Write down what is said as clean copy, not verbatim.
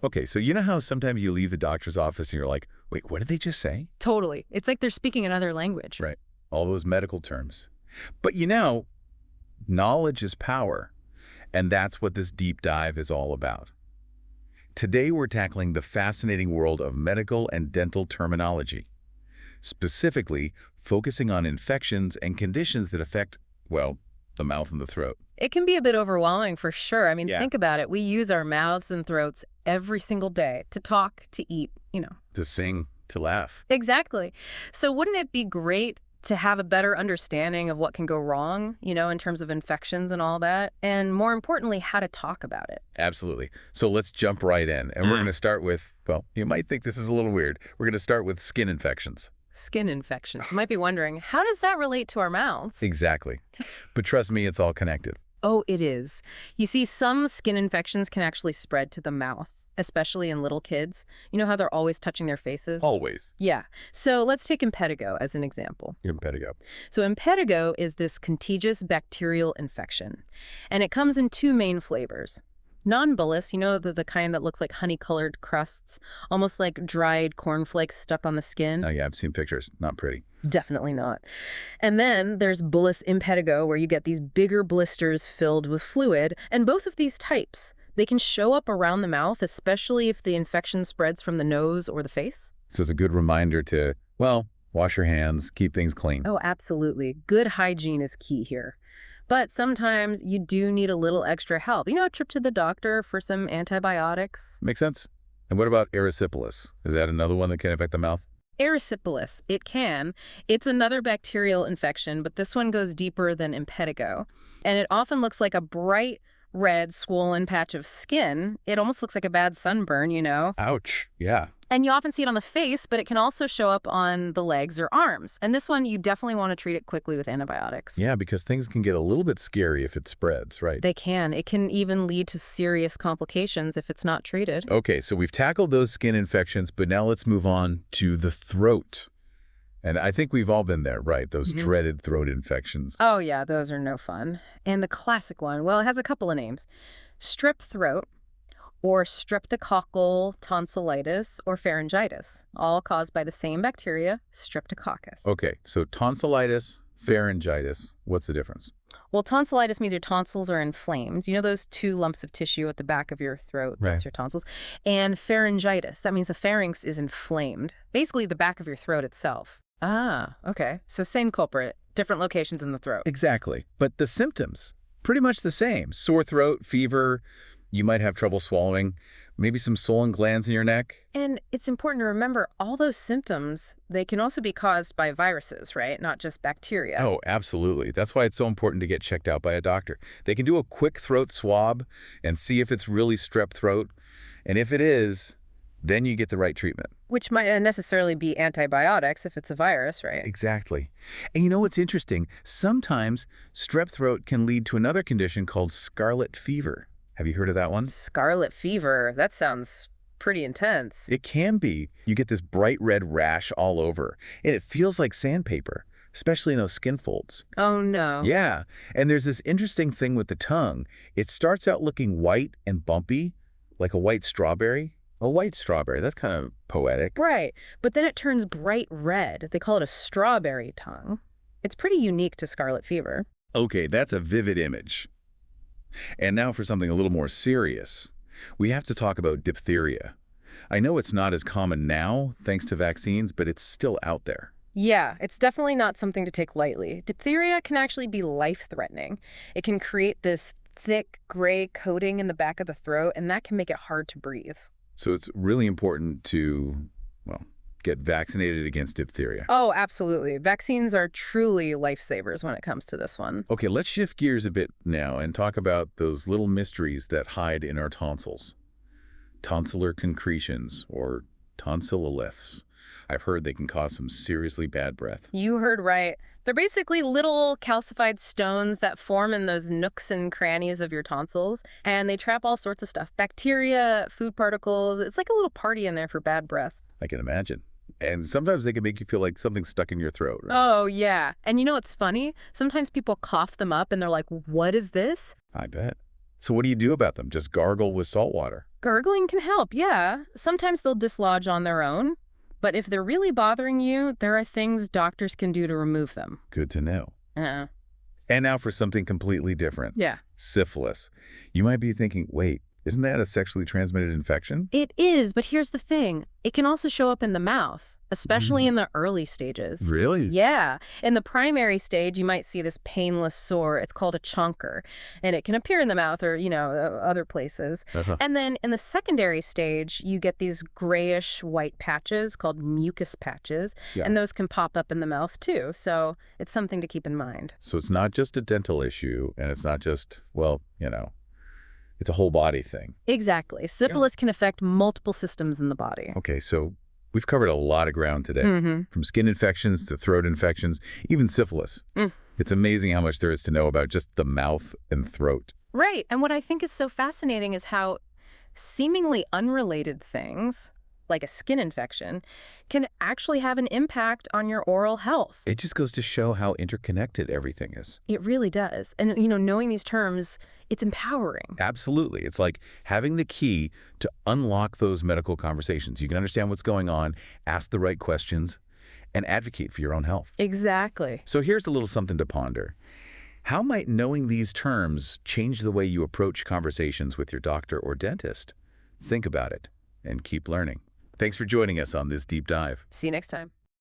Okay, so you know how sometimes you leave the doctor's office and you're like, wait, what did they just say? Totally. It's like they're speaking another language. Right. All those medical terms. But you know, knowledge is power, and that's what this deep dive is all about. Today we're tackling the fascinating world of medical and dental terminology, specifically focusing on infections and conditions that affect, well, the mouth and the throat. It can be a bit overwhelming for sure. I mean, Yeah. think about it. We use our mouths and throats every single day to talk, to eat. To sing, to laugh. Exactly. So wouldn't it be great to have a better understanding of what can go wrong, in terms of infections and all that? And more importantly, how to talk about it. Absolutely. So let's jump right in. And we're going to start with, well, you might think this is a little weird. We're going to start with skin infections. Skin infections. You might be wondering, how does that relate to our mouths? Exactly. But trust me, it's all connected. Oh, it is. You see, some skin infections can actually spread to the mouth, especially in little kids. You know how they're always touching their faces? Always. Yeah. So let's take impetigo as an example. Impetigo. So impetigo is this contagious bacterial infection, and it comes in two main flavors. Non-bullous, the kind that looks like honey-colored crusts, almost like dried cornflakes stuck on the skin. Oh, yeah, I've seen pictures. Not pretty. Definitely not. And then there's bullous impetigo, where you get these bigger blisters filled with fluid, and both of these types, they can show up around the mouth, especially if the infection spreads from the nose or the face. So it's a good reminder to, well, wash your hands, keep things clean. Oh, absolutely. Good hygiene is key here. But sometimes you do need a little extra help. A trip to the doctor for some antibiotics. Makes sense. And what about erysipelas? Is that another one that can affect the mouth? Erysipelas, it can. It's another bacterial infection, but this one goes deeper than impetigo. And it often looks like a bright red swollen patch of skin. It almost looks like a bad sunburn. Ouch. Yeah. And you often see it on the face, but it can also show up on the legs or arms. And this one, you definitely want to treat it quickly with antibiotics. Yeah, because things can get a little bit scary if it spreads, right? They can. It can even lead to serious complications if it's not treated. Okay, so we've tackled those skin infections, but now let's move on to the throat. And I think we've all been there, right? Those dreaded throat infections. Oh, yeah, those are no fun. And the classic one, well, it has a couple of names. Strep throat, or streptococcal tonsillitis, or pharyngitis, all caused by the same bacteria, streptococcus. Okay, so tonsillitis, pharyngitis, what's the difference? Well, tonsillitis means your tonsils are inflamed. Those two lumps of tissue at the back of your throat, Right. that's your tonsils. And pharyngitis, that means the pharynx is inflamed, basically the back of your throat itself. Ah, okay. So same culprit, different locations in the throat. Exactly. But the symptoms, pretty much the same. Sore throat, fever, you might have trouble swallowing, maybe some swollen glands in your neck. And it's important to remember all those symptoms, they can also be caused by viruses, right? Not just bacteria. Oh, absolutely. That's why it's so important to get checked out by a doctor. They can do a quick throat swab and see if it's really strep throat. And if it is, then you get the right treatment. Which might not necessarily be antibiotics if it's a virus, right? Exactly. And you know what's interesting? Sometimes strep throat can lead to another condition called scarlet fever. Have you heard of that one? Scarlet fever, that sounds pretty intense. It can be. You get this bright red rash all over, and it feels like sandpaper, especially in those skin folds. Oh, no. Yeah, and there's this interesting thing with the tongue. It starts out looking white and bumpy, like a white strawberry. A white strawberry, that's kind of poetic. Right, but then it turns bright red. They call it a strawberry tongue. It's pretty unique to scarlet fever. Okay, that's a vivid image. And now for something a little more serious. We have to talk about diphtheria. I know it's not as common now, thanks to vaccines, but it's still out there. Yeah, it's definitely not something to take lightly. Diphtheria can actually be life-threatening. It can create this thick gray coating in the back of the throat, and that can make it hard to breathe. So it's really important to, well, get vaccinated against diphtheria. Oh, absolutely. Vaccines are truly lifesavers when it comes to this one. Okay, let's shift gears a bit now and talk about those little mysteries that hide in our tonsils. Tonsillar concretions, or tonsilloliths. I've heard they can cause some seriously bad breath. You heard right. They're basically little calcified stones that form in those nooks and crannies of your tonsils, and they trap all sorts of stuff. Bacteria, food particles. It's like a little party in there for bad breath. I can imagine. And sometimes they can make you feel like something's stuck in your throat, right? Oh, yeah. And you know what's funny? Sometimes people cough them up and they're like, what is this? I bet. So what do you do about them? Just gargle with salt water? Gurgling can help, yeah. Sometimes they'll dislodge on their own, but if they're really bothering you, there are things doctors can do to remove them. Good to know. Uh, And now for something completely different. yeah. Syphilis. You might be thinking, wait, isn't that a sexually transmitted infection? It is, but here's the thing. It can also show up in the mouth, especially in the early stages. Really? Yeah. In the primary stage, you might see this painless sore. It's called a chancre, and it can appear in the mouth or, other places. And then in the secondary stage, you get these grayish white patches called mucus patches, Yeah. and those can pop up in the mouth too. So it's something to keep in mind. So it's not just a dental issue, and it's not just, well, it's a whole body thing. Exactly. Syphilis can affect multiple systems in the body. Okay, so we've covered a lot of ground today, Mm-hmm. from skin infections to throat infections, even syphilis. It's amazing how much there is to know about just the mouth and throat. Right. And what I think is so fascinating is how seemingly unrelated things, like a skin infection, can actually have an impact on your oral health. It just goes to show how interconnected everything is. It really does. And, knowing these terms, it's empowering. Absolutely. It's like having the key to unlock those medical conversations. You can understand what's going on, ask the right questions, and advocate for your own health. Exactly. So here's a little something to ponder. How might knowing these terms change the way you approach conversations with your doctor or dentist? Think about it and keep learning. Thanks for joining us on this deep dive. See you next time.